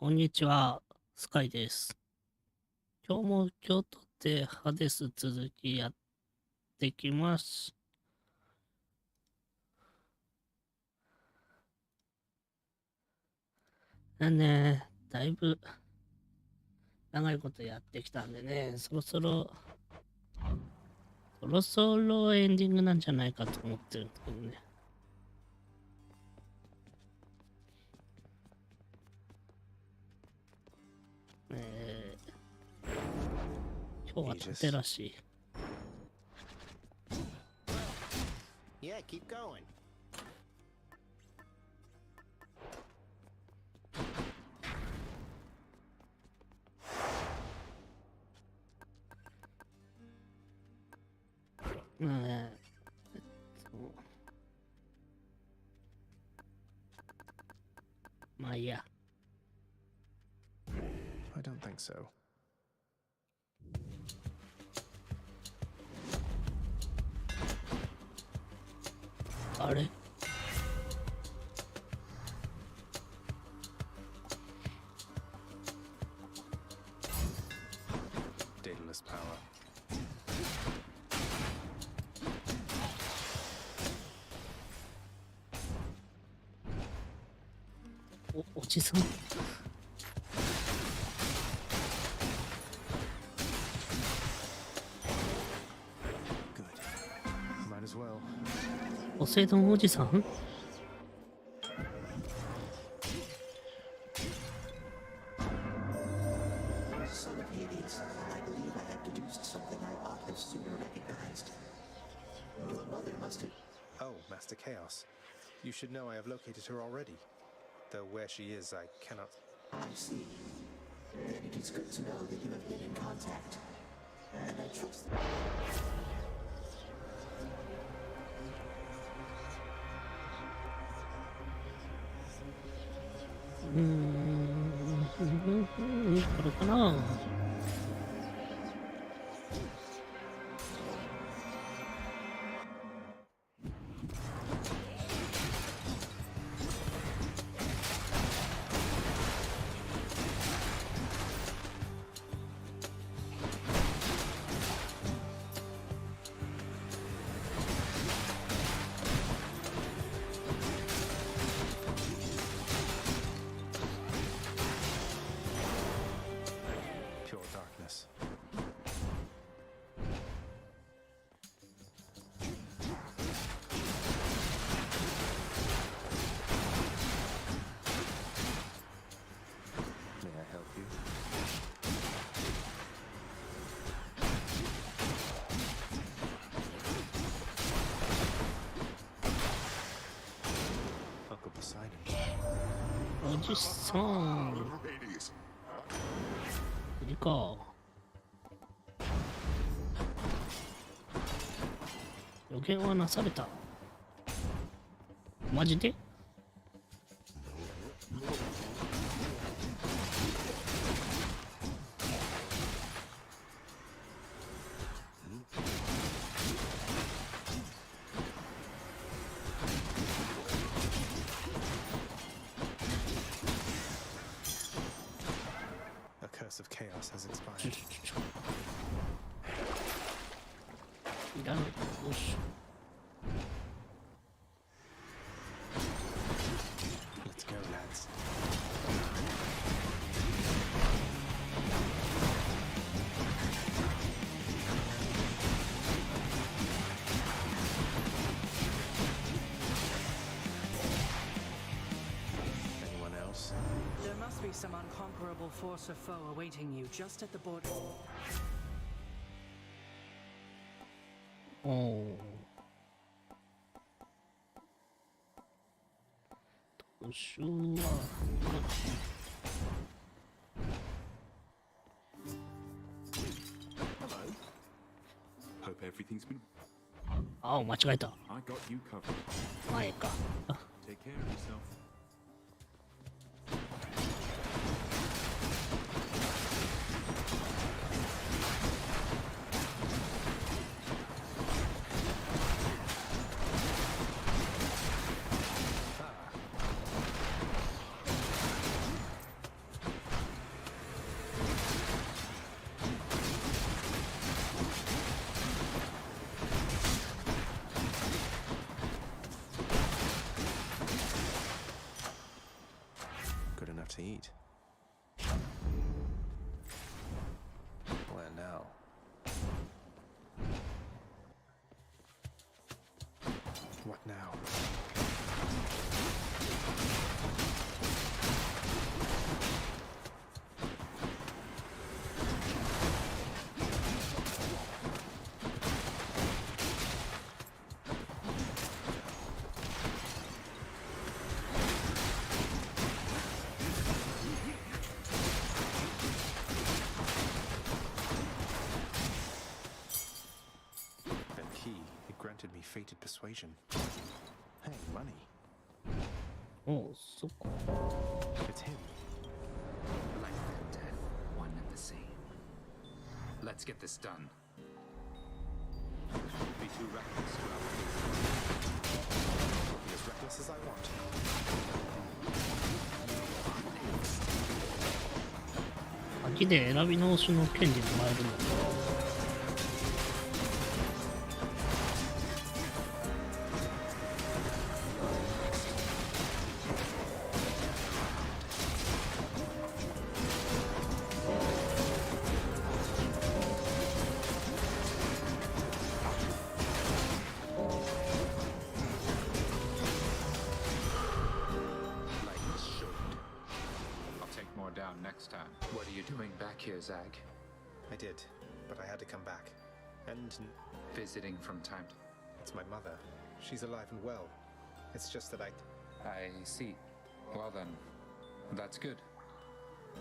こんにちは、スカイです。今日も今日とってハデス続きやってきます。だいぶ長いことやってきたんでね、そろそろエンディングなんじゃないかと思ってるんですけどね。今日は縦らしい。Yeah, keep going. Nah, まあいいや。I don't think so. あれDaedalus power. おじさん Good. Might as well. ポセイドンおじさん Son of Hades, I believe I have deduced something I ought have sooner recognized. Your mother must have... Oh, Master Chaos. You should know I have located her already. Though where she is, I cannot... I see. Then it is good to know that you have been in contact. And I trust that... これかなPure darkness. May I help you? Uncle Poseidon. おじさんいいか予言はなされたマジでA curse of chaos has expired. いらないよし Let's go, lads. Anyone else? There must be some unconquerable force or foe awaiting you just at the border. おおどうしようは Hello. Hope everything's been. あ間違えた I got you covered. 前か Take care of yourself. granted me fated persuasion. Hey, money. おう、そっか。 It's him. Life and death, one and the same. Let's get this done. Be too reckless to our Be as reckless as I want. 秋で選び直しの権利もらえるんだけど。Life is short. I'll take more down next time. What are you doing back here, Zag? I did, but I had to come back. And Visiting from time to... it's my mother. She's alive and well. It's just that I see. Well then, that's good.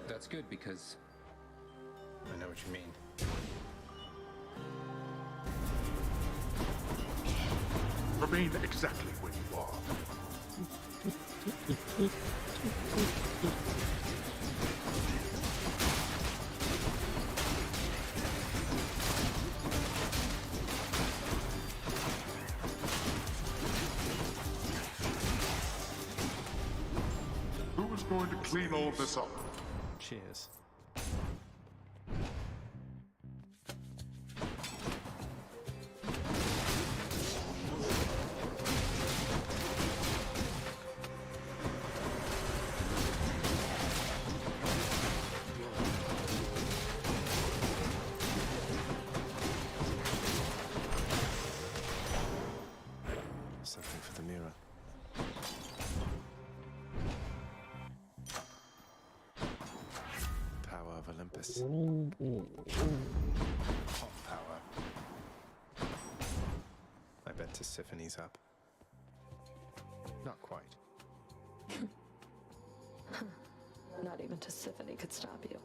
That's good because... I know what you mean. Remain exactly where you are. Who is going to clean all this up? Cheers. Something for the mirror. Power of Olympus. おうおう Hot power. I bet Tissiphane's up. Not quite. Not even Tissiphae could stop you.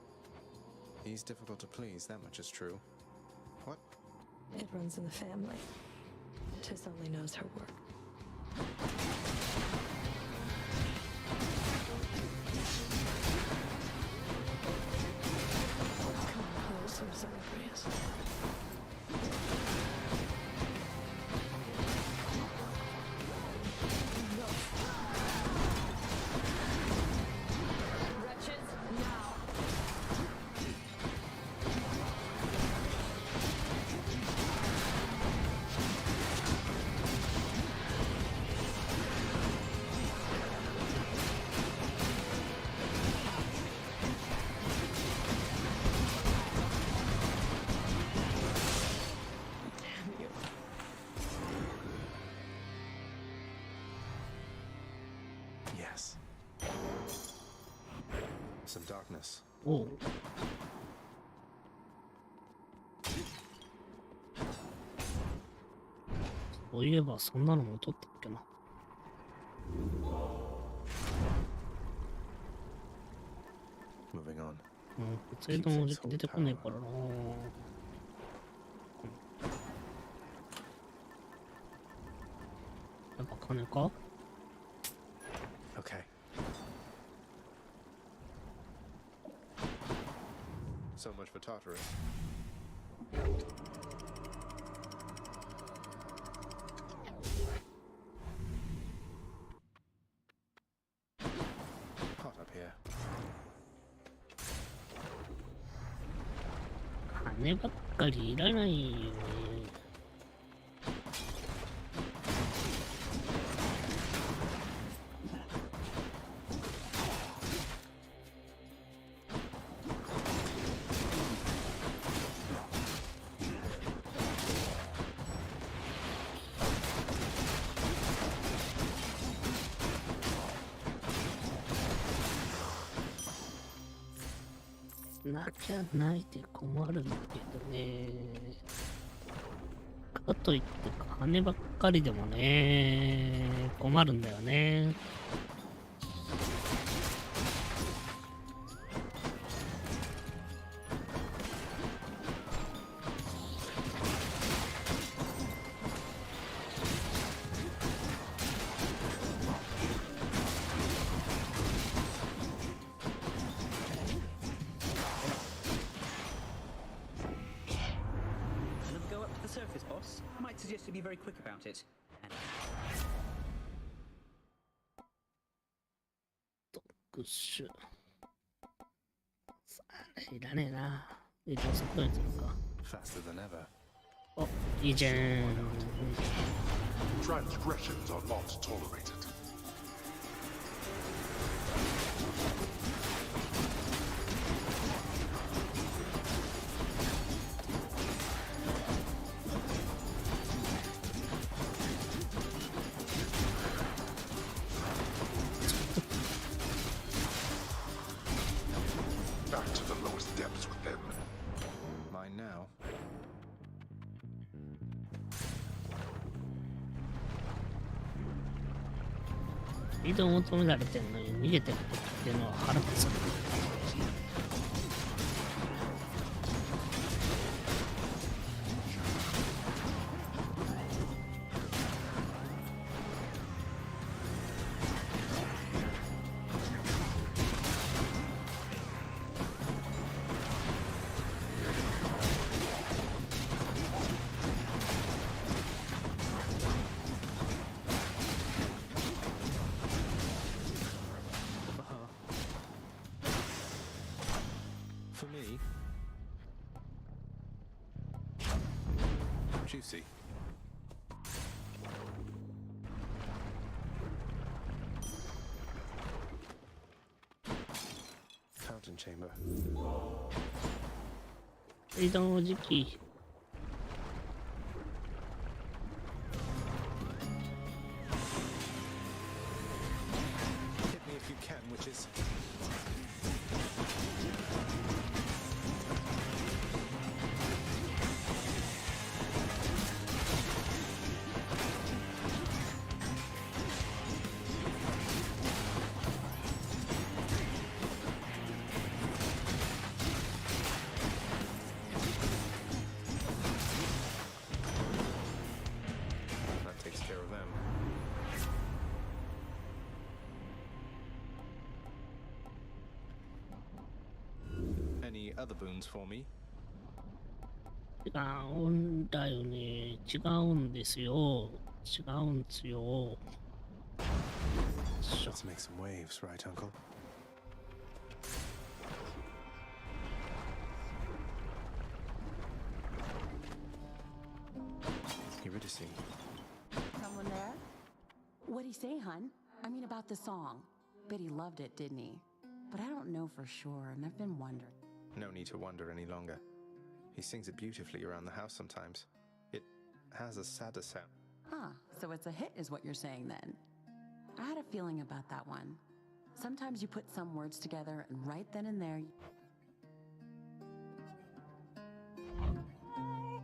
He's difficult to please, that much is true. What? It runs in the family. Tiss only knows her work. Come closer, Zagreus. Wretches, now! Yes. Some darkness. おう。そういえばそんなのも取ったっけな。Moving on. うん、ポセイドンの時期出てこねえからな。やっぱ金か？ Okay. So much for Tartarus. Hot up here. 金ばっかりいらないよね。なきゃないで困るんだけどね。かといって金ばっかりでもね、困るんだよね。surface, boss. I might suggest you be very quick about it. And グッシュ。いらねえな。で、じゃあそこにするか。Faster than ever. お、いいじゃん。 Transgressions are not tolerated. Back to the lowest depths within. Mine now. 移動を求められてんのに逃げてるっていうのは腹立つ。For me. Juicy. Fountain chamber. 移動時期。Hit me if you can, witches. That takes care of them. Any other boons for me? 違うんだよね。違うんですよ。違うんですよ。 Let's make some waves, right, Uncle? Eurydice. Someone there? What'd he say, hun? I mean about the song. Bet he loved it, didn't he? But I don't know for sure, and I've been wondering. No need to wonder any longer. He sings it beautifully around the house sometimes. It has a sadder sound. Huh, so it's a hit is what you're saying then. I had a feeling about that one. Sometimes you put some words together and right then and there...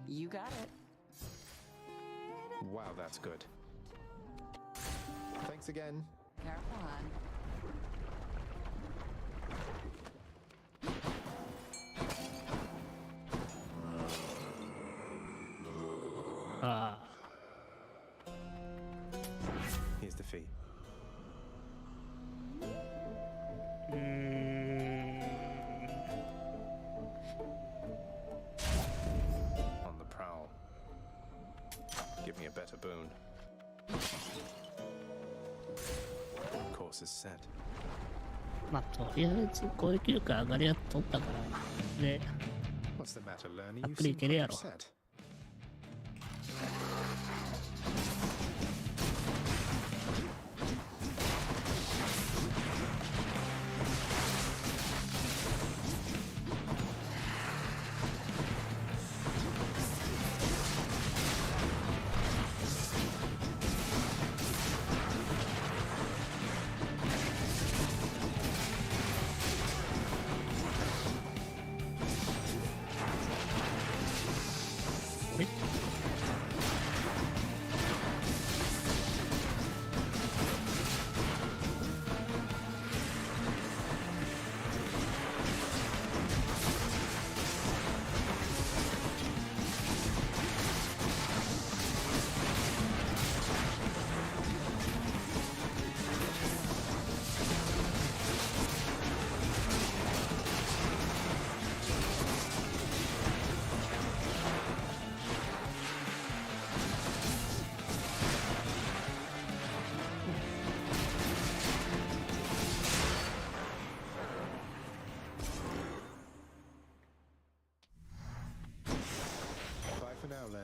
You got it. Wow, that's good. Thanks again. Careful, hon. Here's the fee. On the prowl. Give me a better boon. Course is set. まあ、とりあえず攻撃力上がりは取ったから。で、 What's the matter, Lerny? たっ You ぷりい seem けるやろ。 upset.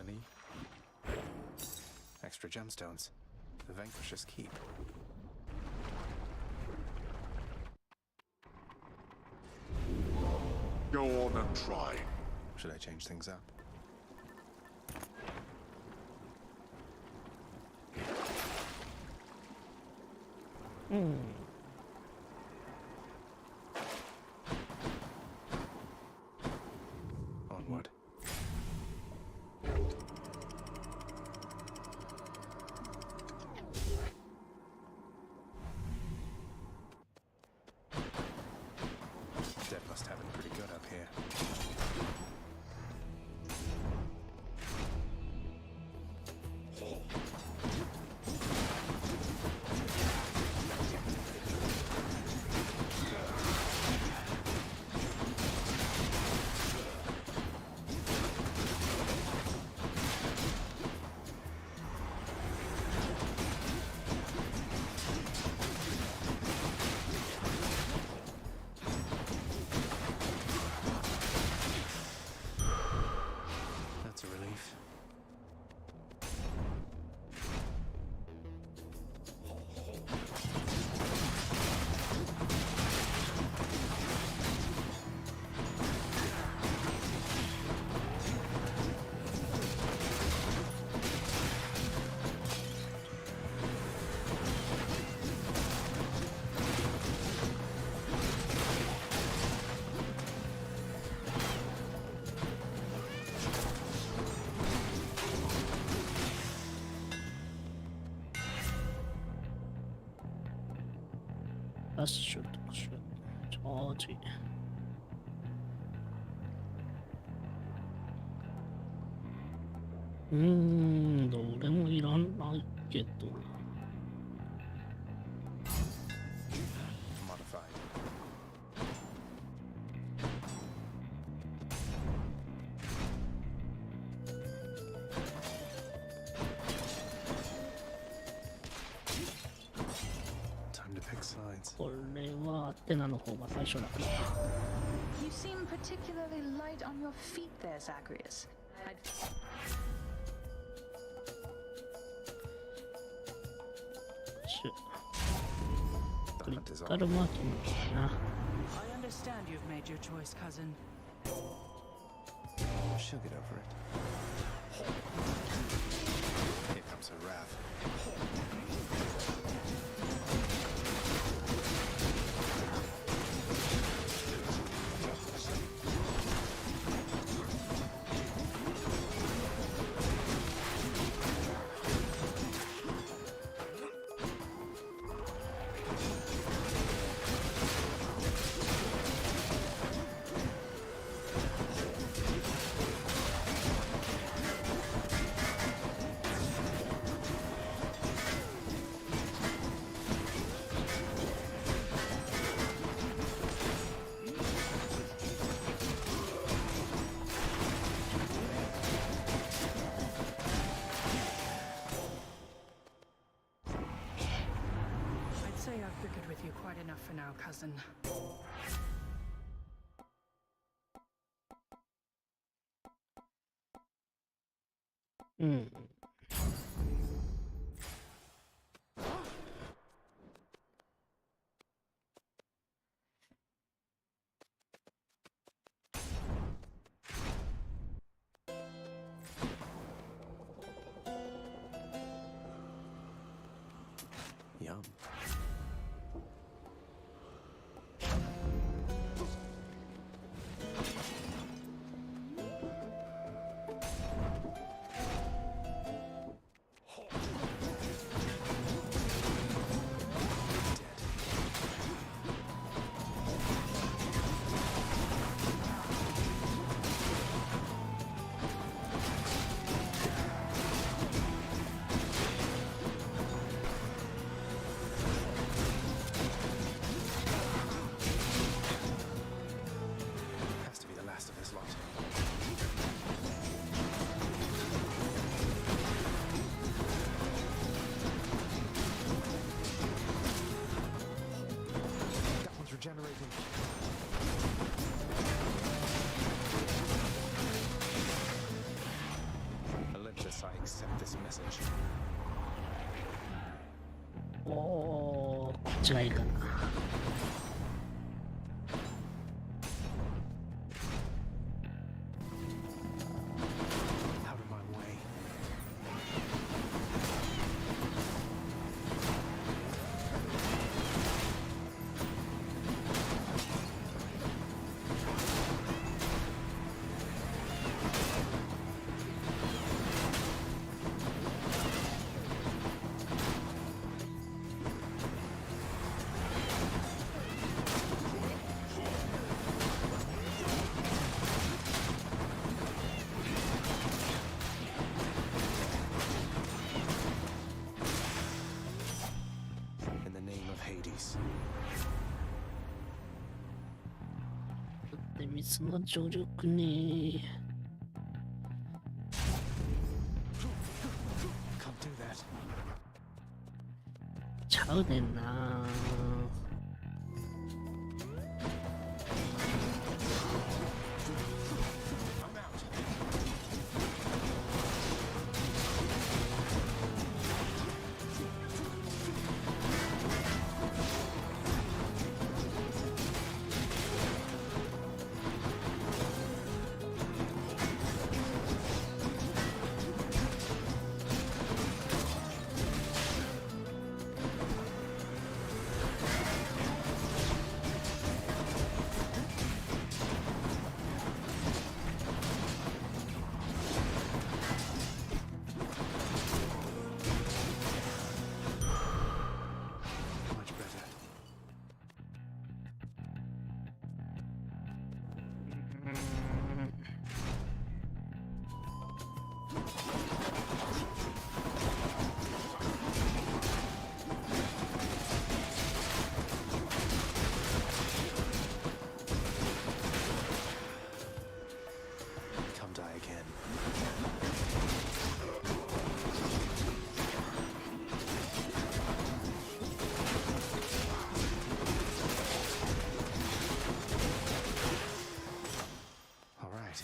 Any extra gemstones. The Vanquisher's keep. Go on and try. Should I change things up? Onward. Deb must have it pretty good up here. That's a relief. Dash, dash, charge. どれもいらないけど。Modified. Time to pick sides. これはアテナの方が最初だ。You seem particularly light on your feet there, Zacharias. The hunt is カル on. マーキングだな。I understand you've made your choice, cousin. She'll get over it. Here comes her wrath. I'd say I've bickered with you quite enough for now, cousin. Yum. I accept this message. おお、こっちがいいかな。Out of my way. In the name of Hades. で、水の助力ね。 Can't do that. ちゃうねんな。I'm out. Much better. Come die again. All right.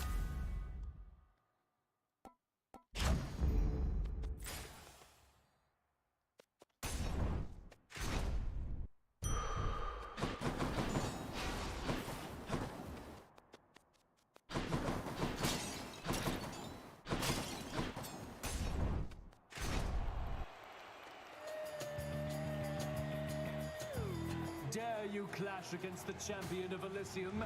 Dare you clash against the champion of Elysium?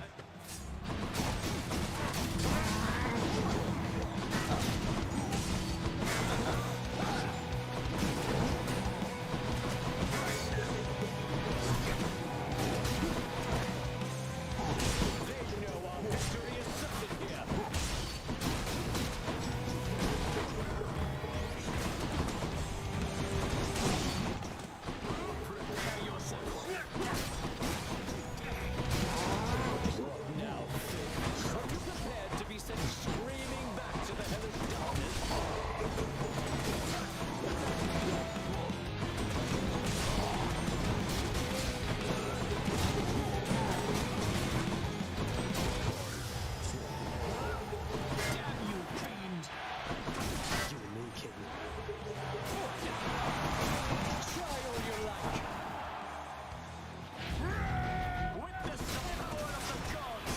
They know our victory is certain here. Prepare yourself. Now, are you prepared to be sent screaming back to the hellish darkness? Damn you, fiend! You and me, King. Try all you like. Witness the power of the gods!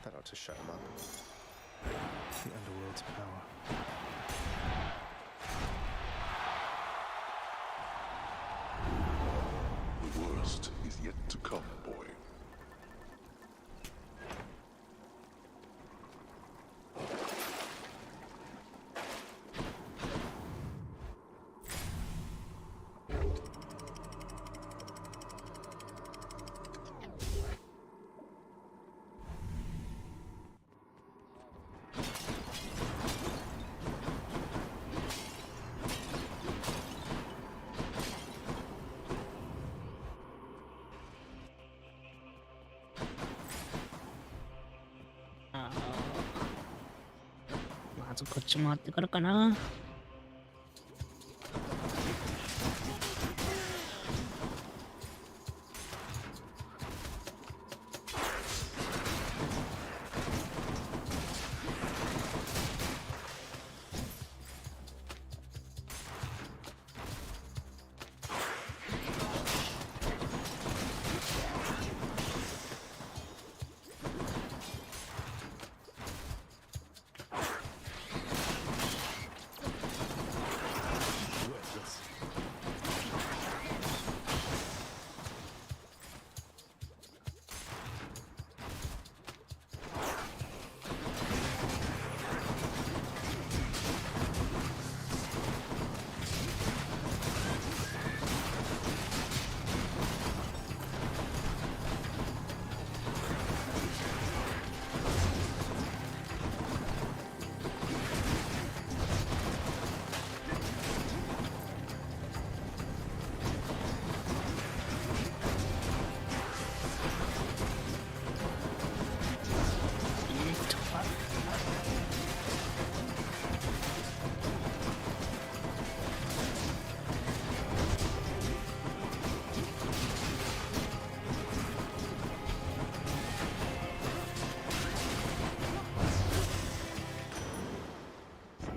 That ought to shut him up. The underworld's power. The worst is yet to come, boy. ずこっち回ってからかな。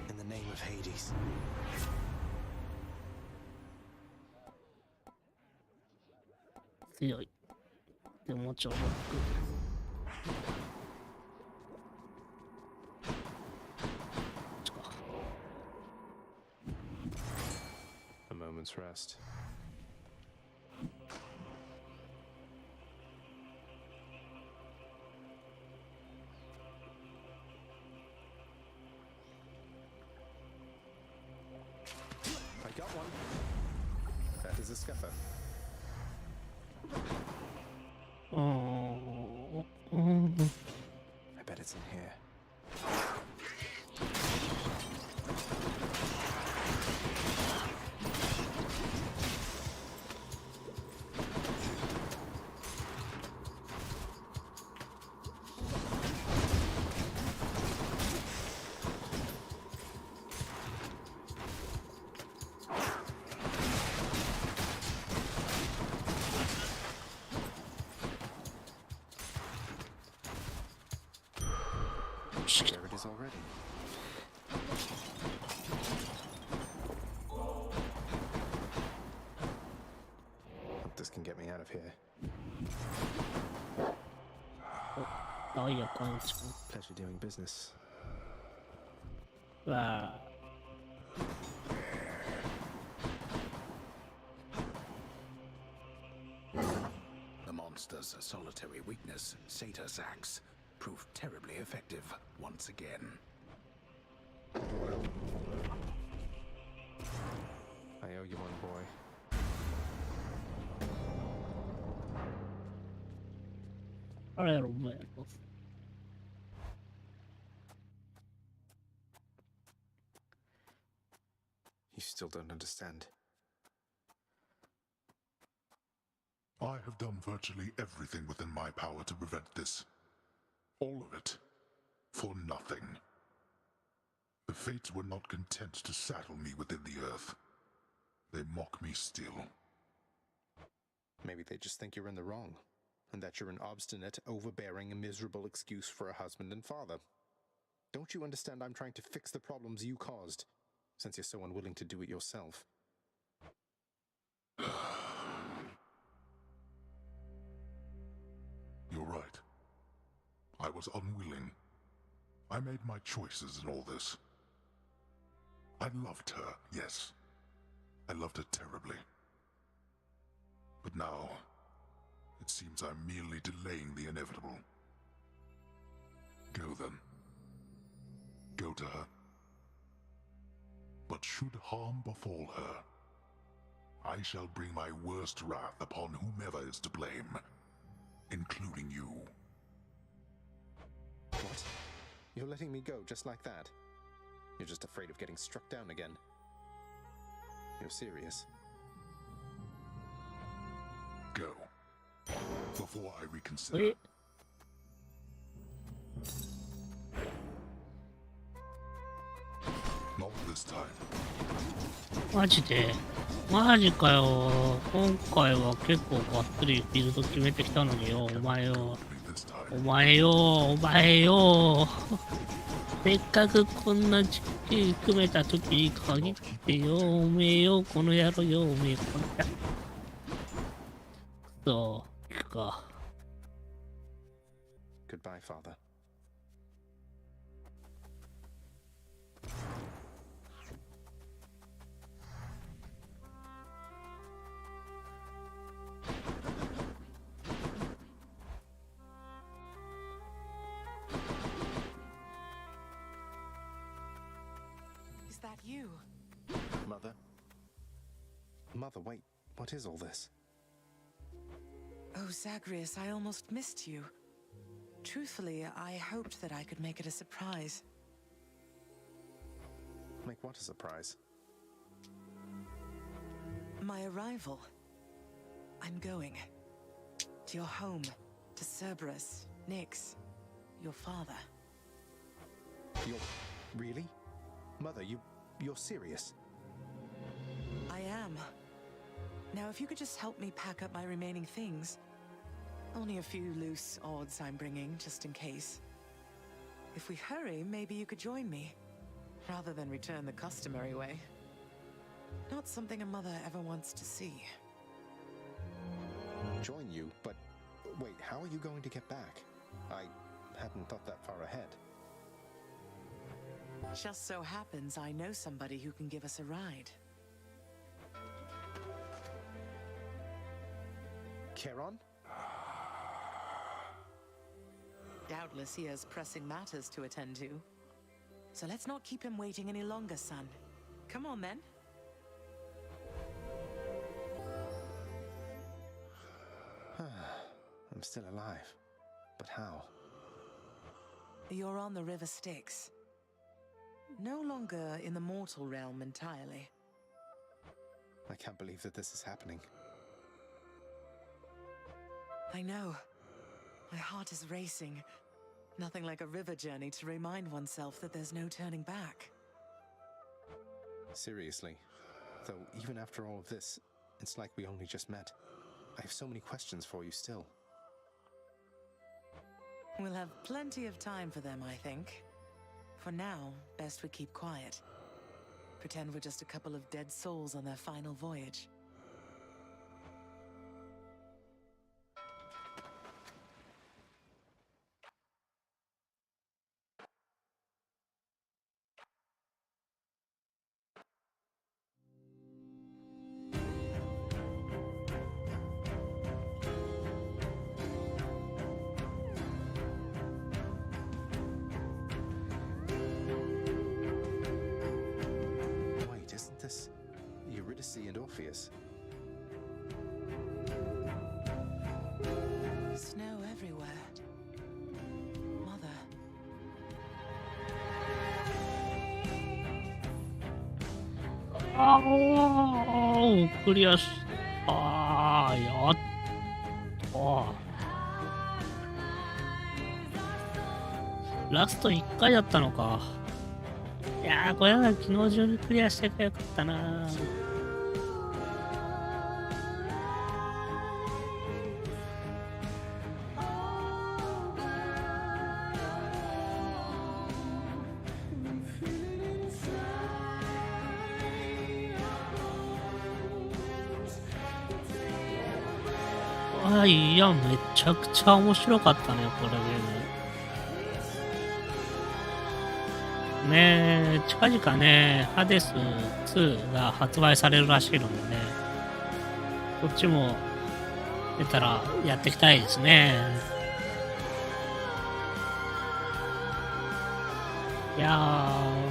In the name of Hades. 強い。でもちょっと。A moment's rest. I got one. That is a scupper. I bet it's in here. There it is already. Hope this can get me out of here. Pleasure doing business. The monster's solitary weakness, Satyrs Axe, proved terribly effective once again. I owe you one, boy. You still don't understand. I have done virtually everything within my power to prevent this. All of it. For nothing. The fates were not content to saddle me within the earth. They mock me still. Maybe they just think you're in the wrong, and that you're an obstinate, overbearing, and miserable excuse for a husband and father. Don't you understand I'm trying to fix the problems you caused, since you're so unwilling to do it yourself? You're right. I was unwilling. I made my choices in all this. I loved her, yes. I loved her terribly. But now, it seems I'm merely delaying the inevitable. Go then. Go to her. But should harm befall her, I shall bring my worst wrath upon whomever is to blame, including you. What? You're letting me go just like that? You're just afraid of getting struck down again. You're serious? Go. Before I reconsider. Wait. Not this time. マジでマジかよ。今回は結構がっつりフィールド決めてきたのによ。お前よ。お前よ。お前よ。せっかくこんな時期組めた時に限ってよ。おめえよ。この野郎よ。おめえこの野郎。そう、行くか。Goodbye, father. Is that you? Mother? Mother, wait. What is all this? Oh, Zagreus, I almost missed you. Truthfully, I hoped that I could make it a surprise. Make what a surprise? My arrival. I'm going. To your home. To Cerberus. Nyx. Your father. You're... really? Mother, you're serious? I am. Now, if you could just help me pack up my remaining things. Only a few loose odds I'm bringing, just in case. If we hurry, maybe you could join me. Rather than return the customary way. Not something a mother ever wants to see. Join you? But... wait, how are you going to get back? I hadn't thought that far ahead. Just so happens I know somebody who can give us a ride. Charon? Doubtless he has pressing matters to attend to. So let's not keep him waiting any longer, son. Come on, then. I'm still alive. But how? You're on the River Styx. No longer in the mortal realm entirely. I can't believe that this is happening. I know. My heart is racing. Nothing like a river journey to remind oneself that there's no turning back. Seriously. Though, even after all of this, it's like we only just met. I have so many questions for you still. We'll have plenty of time for them, I think. For now, best we keep quiet. Pretend we're just a couple of dead souls on their final voyage. And Orpheus. Snow everywhere. Mother. Oh,クリアし、やっと。ラスト1回だったのか。いやー、これは昨日中にクリアしてかよかったな。いや、めちゃくちゃ面白かったね、これゲーム。ねえ、近々ね、ハデス2が発売されるらしいのでね、こっちも出たらやっていきたいですね。いやー。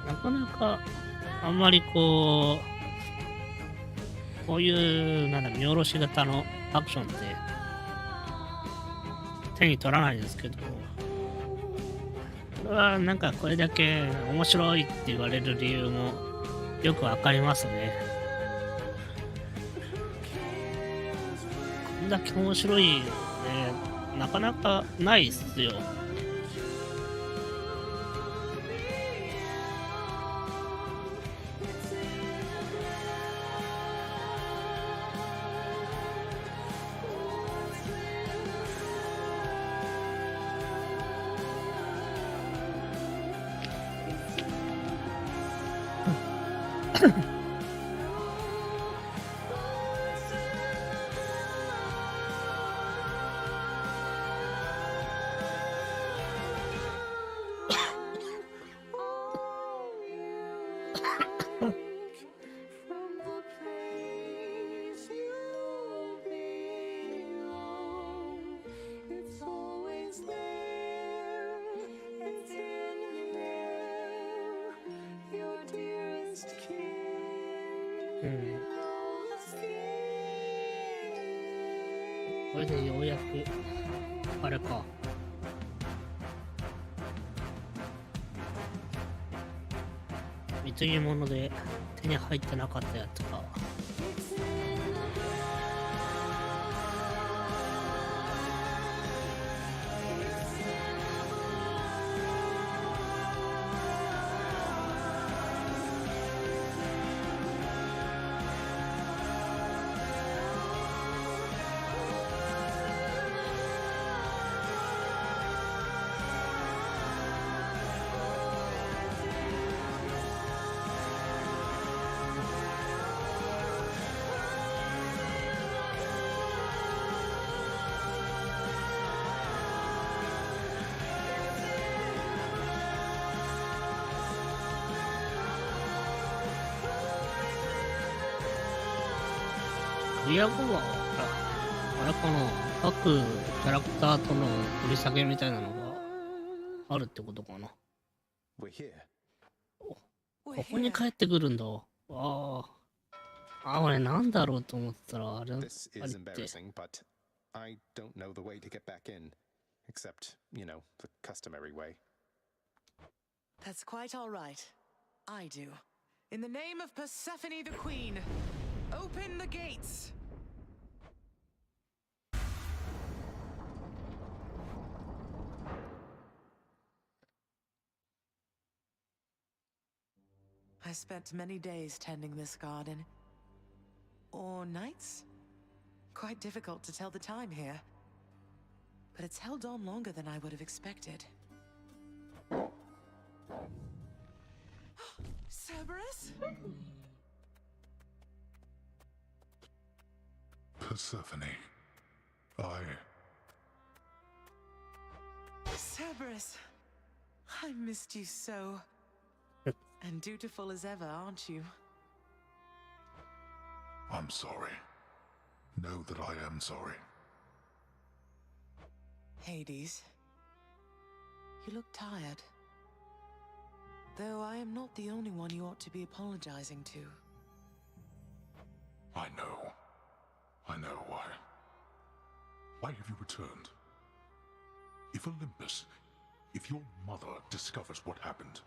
なかなかあんまりこういうなんだ見下ろし型のアクションって手に取らないですけど、これはなんかこれだけ面白いって言われる理由もよくわかりますね。んだけ面白いね、なかなかないっすよ。これでようやくあれか。貢ぎ物で手に入ってなかったやつか。クリア後はあれかな、各キャラクターとの振り下げみたいなのがあるってことかな。ここに帰ってくるんだ。俺なんだろうと思ってたらあれって。I don't know the way to get back in, except, you know, the customary way. That's quite all right. I do. In the name of Persephone the Queen, open the gates! I spent many days tending this garden. Or nights? Quite difficult to tell the time here. But it's held on longer than I would have expected. Cerberus? Persephone. Cerberus. I missed you so. And dutiful as ever, aren't you? I'm sorry. Know that I am sorry. Hades. You look tired. Though I am not the only one you ought to be apologizing to. I know. I know why. Why have you returned? If Olympus, if your mother discovers what happened,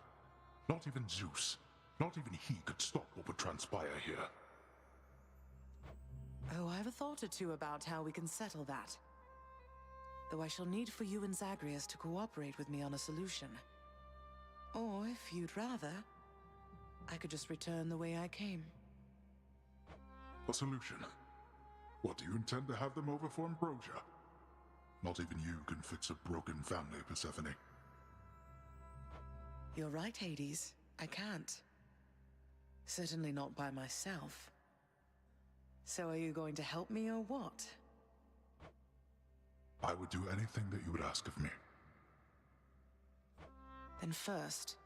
not even Zeus, not even he could stop what would transpire here. Oh, I have a thought or two about how we can settle that. Though I shall need for you and Zagreus to cooperate with me on a solution. Or, if you'd rather, I could just return the way I came. A solution? What, do you intend to have them over for ambrosia? Not even you can fix a broken family, Persephone. You're right, Hades. I can't. Certainly not by myself. So are you going to help me or what? I would do anything that you would ask of me. Then first,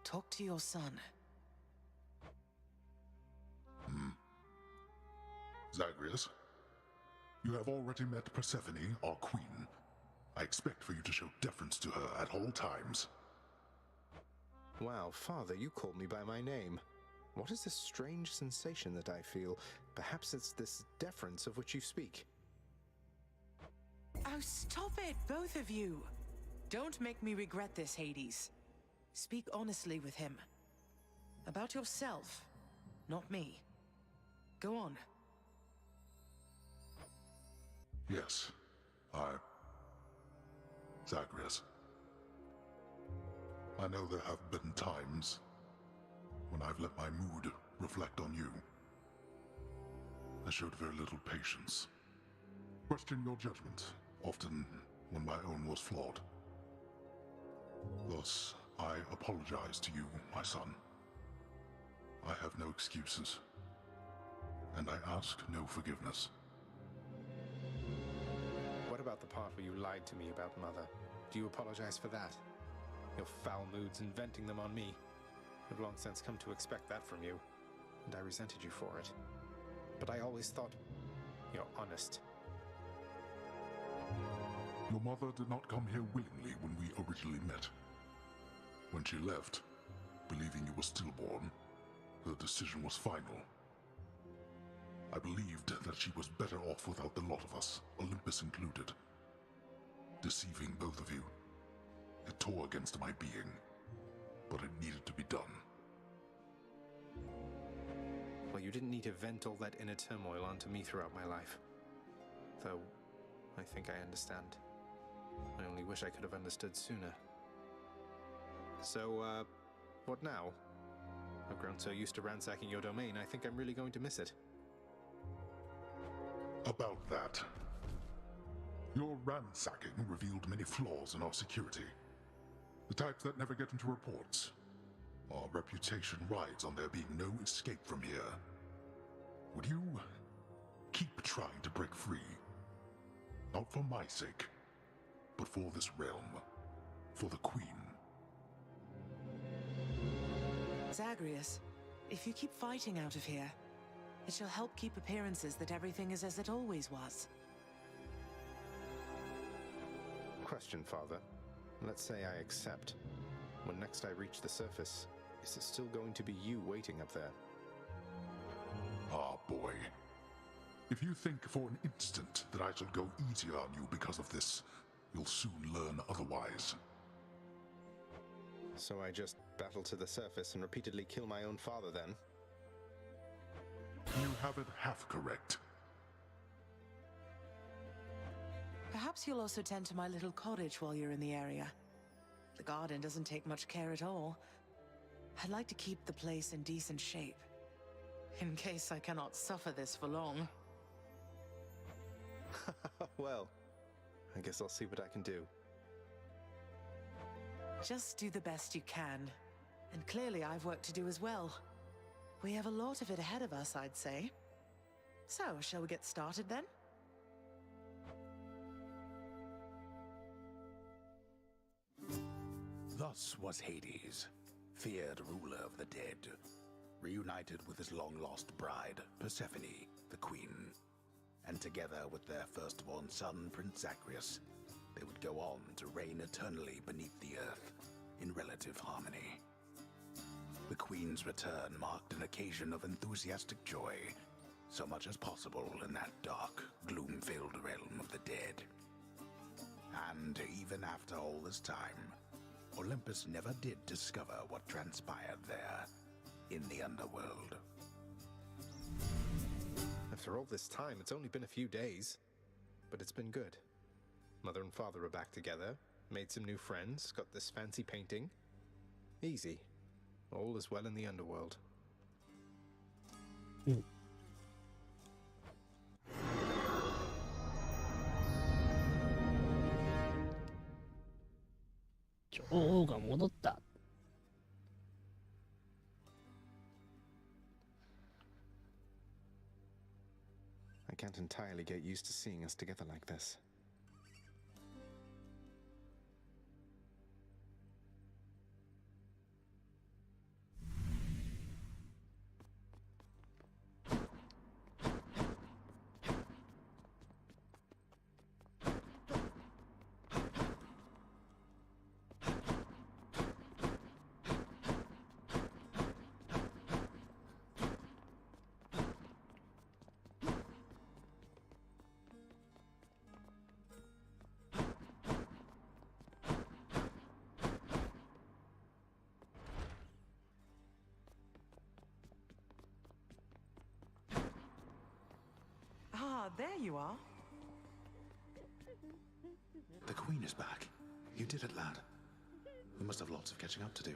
talk to your son. Zagreus, you have already met Persephone, our queen. I expect for you to show deference to her at all times. Wow, Father, you called me by my name. What is this strange sensation that I feel? Perhaps it's this deference of which you speak. Oh, stop it, both of you! Don't make me regret this, Hades. Speak honestly with him. About yourself, not me. Go on. Yes, Zagreus. I know there have been times when I've let my mood reflect on you. I showed very little patience. Questioned your judgment, often when my own was flawed. Thus, I apologize to you, my son. I have no excuses, and I ask no forgiveness. What about the part where you lied to me about Mother? Do you apologize for that? Your foul moods and venting them on me. I've long since come to expect that from you, and I resented you for it. But I always thought you're honest. Your mother did not come here willingly when we originally met. When she left, believing you were stillborn, her decision was final. I believed that she was better off without the lot of us, Olympus included. Deceiving both of you. It tore against my being, but it needed to be done. Well, you didn't need to vent all that inner turmoil onto me throughout my life. Though, I think I understand. I only wish I could have understood sooner. So, what now? I've grown so used to ransacking your domain, I think I'm really going to miss it. About that. Your ransacking revealed many flaws in our security. The types that never get into reports. Our reputation rides on there being no escape from here. Would you keep trying to break free? Not for my sake, but for this realm. For the Queen. Zagreus, if you keep fighting out of here, it shall help keep appearances that everything is as it always was. Question, Father. Let's say I accept. When next I reach the surface, is it still going to be you waiting up there? Ah, boy. If you think for an instant that I shall go easier on you because of this, you'll soon learn otherwise. So I just battle to the surface and repeatedly kill my own father then? You have it half correct. Perhaps you'll also tend to my little cottage while you're in the area. The garden doesn't take much care at all. I'd like to keep the place in decent shape, in case I cannot suffer this for long. Well, I guess I'll see what I can do. Just do the best you can. And clearly I've work to do as well. We have a lot of it ahead of us, I'd say. So, shall we get started then? Thus was Hades, feared ruler of the dead, reunited with his long-lost bride, Persephone, the queen. And together with their firstborn son, Prince Zagreus, they would go on to reign eternally beneath the earth, in relative harmony. The queen's return marked an occasion of enthusiastic joy, so much as possible in that dark, gloom-filled realm of the dead. And even after all this time, Olympus never did discover what transpired there, in the underworld. After all this time, it's only been a few days. But it's been good. Mother and father are back together, made some new friends, got this fancy painting. Easy. All is well in the underworld.女王が戻った。I can't entirely get used to seeing us together like this. Ah, there you are. The Queen is back. You did it, lad. You must have lots of catching up to do.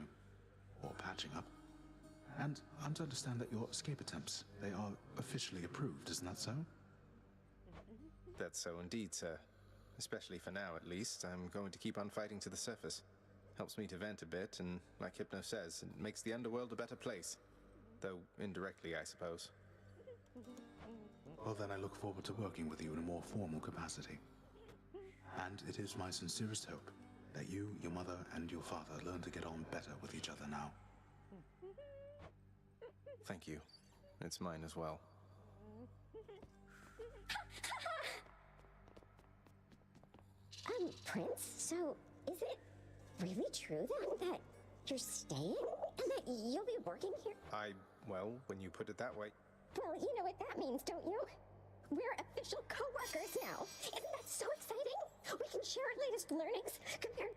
Or patching up. And I'm to understand that your escape attempts, they are officially approved, isn't that so? That's so indeed, sir. Especially for now, at least. I'm going to keep on fighting to the surface. Helps me to vent a bit, and like Hypno says, it makes the underworld a better place. Though indirectly, I suppose. Well, then I look forward to working with you in a more formal capacity. And it is my sincerest hope that you, your mother, and your father learn to get on better with each other now. Thank you. It's mine as well. Prince, so is it really true that you're staying and that you'll be working here? Well, when you put it that way. Well, you know what that means, don't you? We're official co-workers now. Isn't that so exciting? We can share our latest learnings, compare...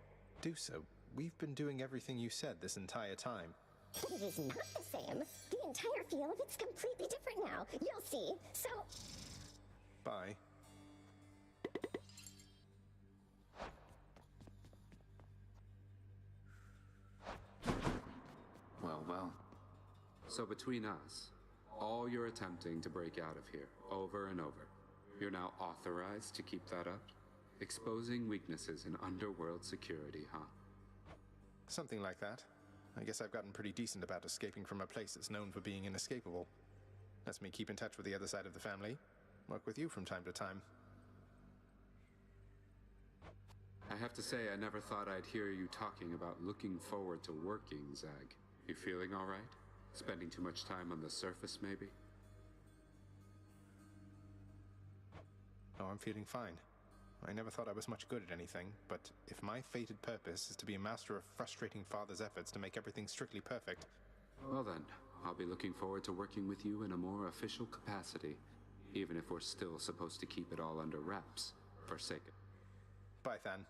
Do so. We've been doing everything you said this entire time. But it is not the same. The entire feel of it's completely different now. You'll see. So... Bye. Well. So between us, all you're attempting to break out of here, over and over, you're now authorized to keep that up? Exposing weaknesses in underworld security, huh? Something like that. I guess I've gotten pretty decent about escaping from a place that's known for being inescapable. Lets me keep in touch with the other side of the family. Work with you from time to time. I have to say, I never thought I'd hear you talking about looking forward to working, Zag. You feeling all right? Spending too much time on the surface, maybe? Oh, I'm feeling fine. I never thought I was much good at anything, but if my fated purpose is to be a master of frustrating father's efforts to make everything strictly perfect... Well then, I'll be looking forward to working with you in a more official capacity, even if we're still supposed to keep it all under wraps, for sake of... Bye, Than.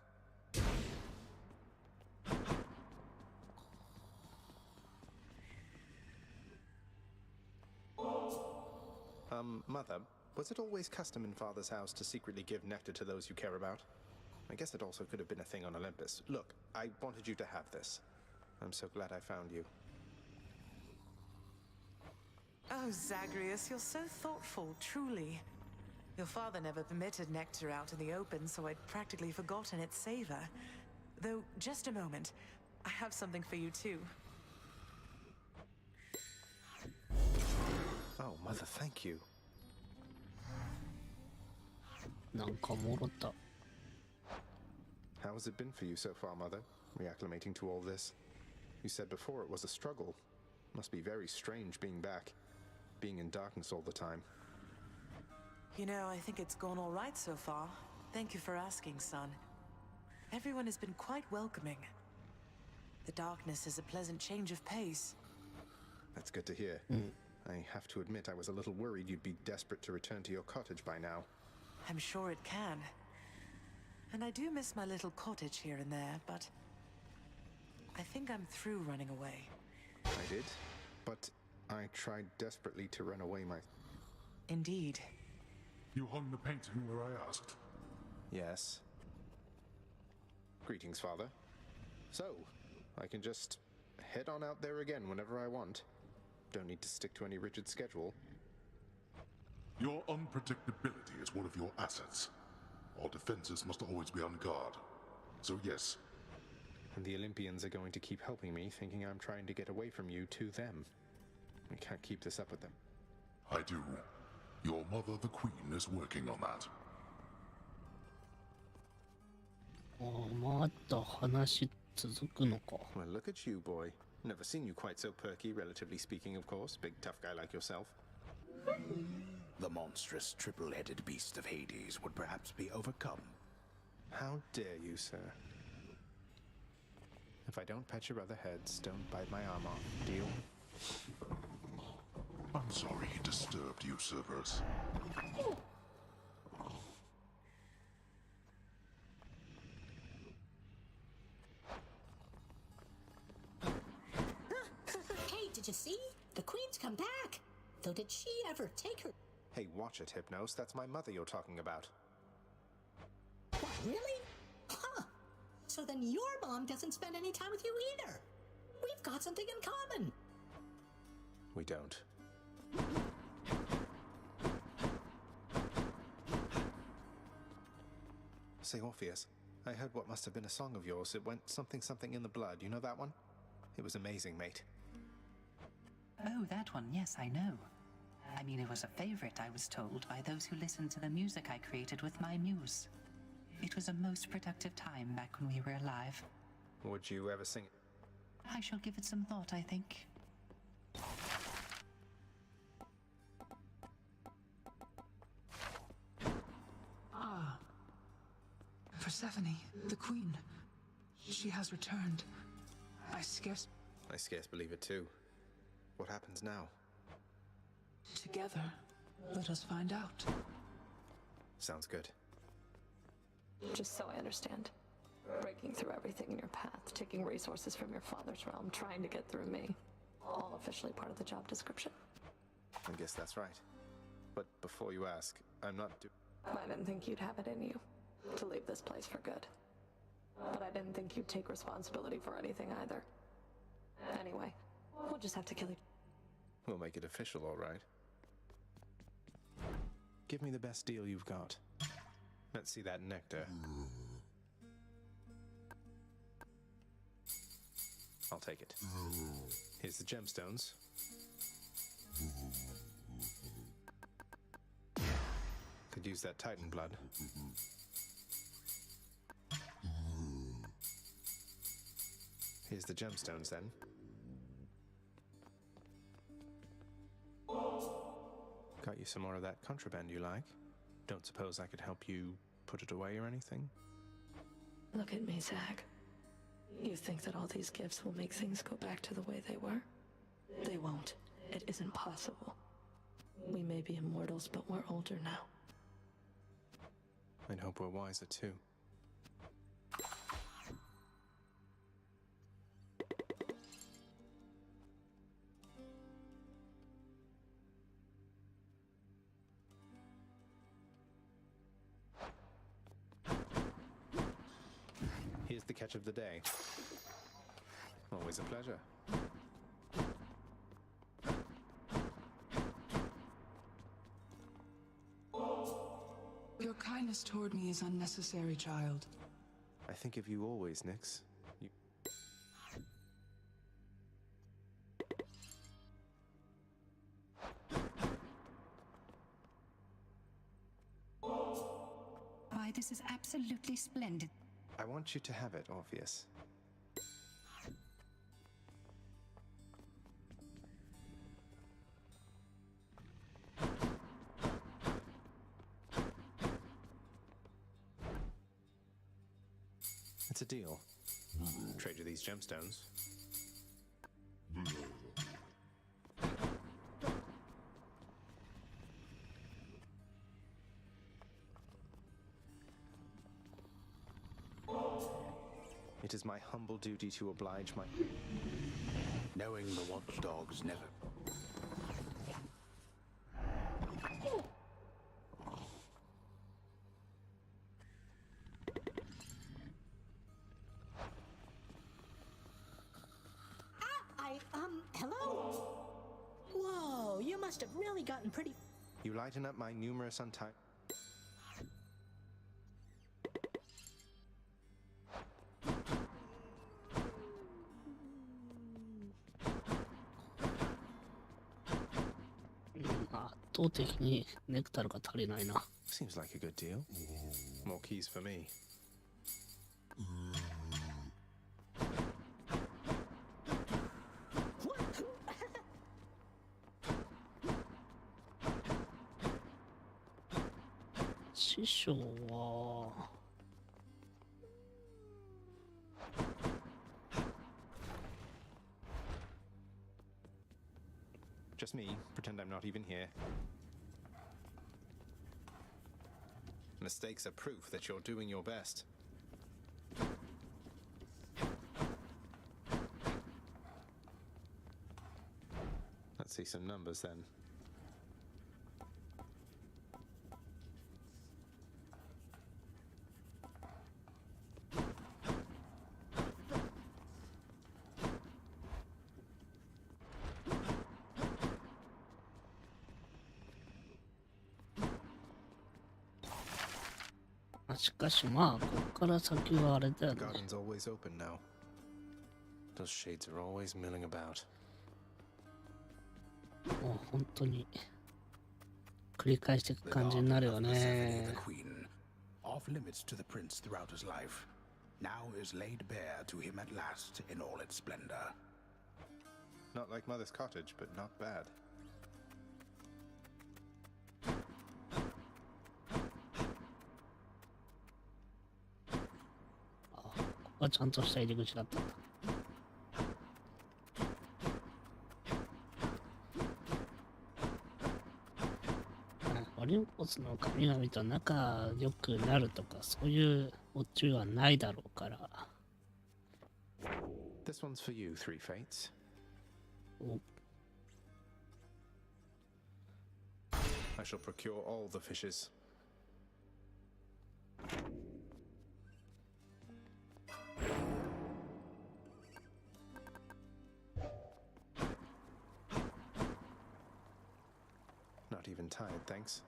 Mother, was it always custom in Father's house to secretly give nectar to those you care about? I guess it also could have been a thing on Olympus. Look, I wanted you to have this. I'm so glad I found you. Oh, Zagreus, you're so thoughtful, truly. Your father never permitted nectar out in the open, so I'd practically forgotten its savor. Though, just a moment. I have something for you, too. Oh, Mother, thank you. なんかもろた。 How has it been for you so far, Mother? Reacclimating to all this? You said before it was a struggle. Must be very strange being back. Being in darkness all the time. You know, I think it's gone all right so far. Thank you for asking, son. Everyone has been quite welcoming. The darkness is a pleasant change of pace. That's good to hear. I have to admit I was a little worried you'd be desperate to return to your cottage by now. I'm sure it can. And I do miss my little cottage here and there, but I think I'm through running away. I did, but I tried desperately to run away Indeed. You hung the painting where I asked? Yes. Greetings, Father. So, I can just head on out there again whenever I want. Don't need to stick to any rigid schedule. Your unpredictability is one of your assets. Our defenses must always be on guard. So yes. And the Olympians are going to keep helping me, thinking I'm trying to get away from you to them. I can't keep this up with them. I do. Your mother, the Queen, is working on that. また話続くのか。 Well, look at you, boy. Never seen you quite so perky, relatively speaking, of course. Big tough guy like yourself. The monstrous triple-headed beast of Hades would perhaps be overcome. How dare you, sir? If I don't pet your other heads, don't bite my arm off. Deal? I'm sorry he disturbed you, Cerberus. Hey, did you see? The Queen's come back. Though did she ever take her... Hey, watch it, Hypnos. That's my mother you're talking about. What? Really? Huh. So then your mom doesn't spend any time with you either. We've got something in common. We don't. Say, Orpheus, I heard what must have been a song of yours. It went something something in the blood. You know that one? It was amazing, mate. Oh, that one, yes, I know. I mean, it was a favorite, I was told, by those who listened to the music I created with my muse. It was a most productive time back when we were alive. Would you ever sing it? I shall give it some thought, I think. Ah. Persephone, the queen. She has returned. I scarce believe it too. What happens now? Together, let us find out. Sounds good. Just so I understand. Breaking through everything in your path, taking resources from your father's realm, trying to get through me. All officially part of the job description. I guess that's right. But before you ask, I'm not I didn't think you'd have it in you to leave this place for good. But I didn't think you'd take responsibility for anything either. Anyway, we'll just have to kill you. We'll make it official, all right. Give me the best deal you've got. Let's see that nectar. I'll take it. Here's the gemstones. Could use that Titan blood. Here's the gemstones then. Got you some more of that contraband you like. Don't suppose I could help you put it away or anything? Look at me, Zach. You think that all these gifts will make things go back to the way they were? They won't. It isn't possible. We may be immortals, but we're older now. I'd hope we're wiser too. Here's the catch of the day. Always a pleasure. Your kindness toward me is unnecessary, child. I think of you always, Nix. You... Why, this is absolutely splendid. I want you to have it, Orpheus. It's a deal. Trade you these gemstones. It is my humble duty to oblige my... Knowing the watchdogs never... Hello? Whoa, you must have really gotten pretty... You lighten up my numerous untied...圧倒的にネクタルが足りないな。Seems like a good deal. More keys for me. What? 師匠は Just me. Pretend I'm not even here. Mistakes are proof that you're doing your best. Let's see some numbers then. しかしまあ、こっから先はあれだよ The ね。 garden's always open now. Those shades are always milling about. もう本当に繰り返していく感じになるよ Persephone, ね the。queen, off limits to the prince throughout his life, now is laid bare to him at last in all its splendor. Not like Mother's cottage, but not bad. ここはちゃんとした入り口だったんだ。オリンポスの神々と仲良くなるとかそういうオチはないだろうから。 This one's for you, Three Fates. お I shall procure all the fishes. Not even tired, thanks.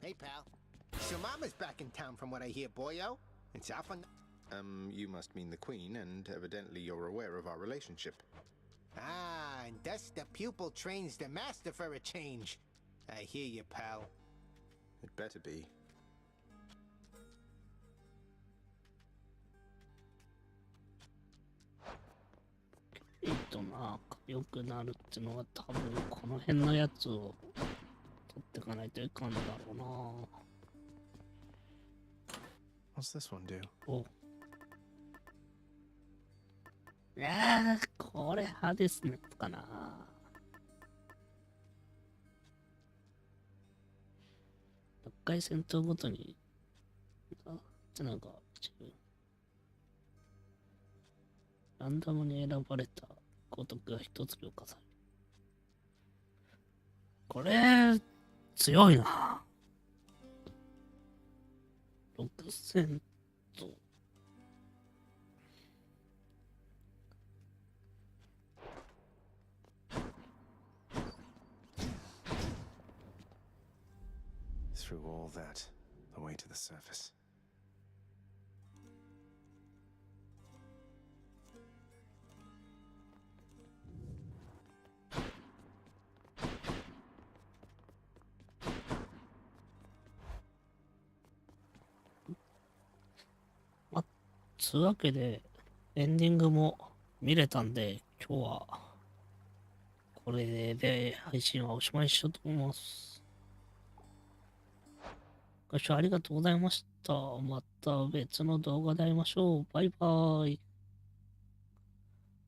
Hey, pal. So Mama's back in town from what I hear, boyo. It's off on... You must mean the Queen, and evidently you're aware of our relationship. Ah, and thus the pupil trains the master for a change. I hear you, pal. It better be. 仲良くなるってのは多分この辺のやつを取っていかないといかんだろうな。 What's this one do? お。いやー、これハデスのやつかな。6回戦闘ごとに、なんか、ランダムに選ばれたごとくが一つ強化される。これ、強いな。6000と。Through all that, the way to the surface. つうわけで、エンディングも見れたんで、今日はこれで配信はおしまいにしようと思います。ご視聴ありがとうございました。また別の動画で会いましょう。バイバーイ。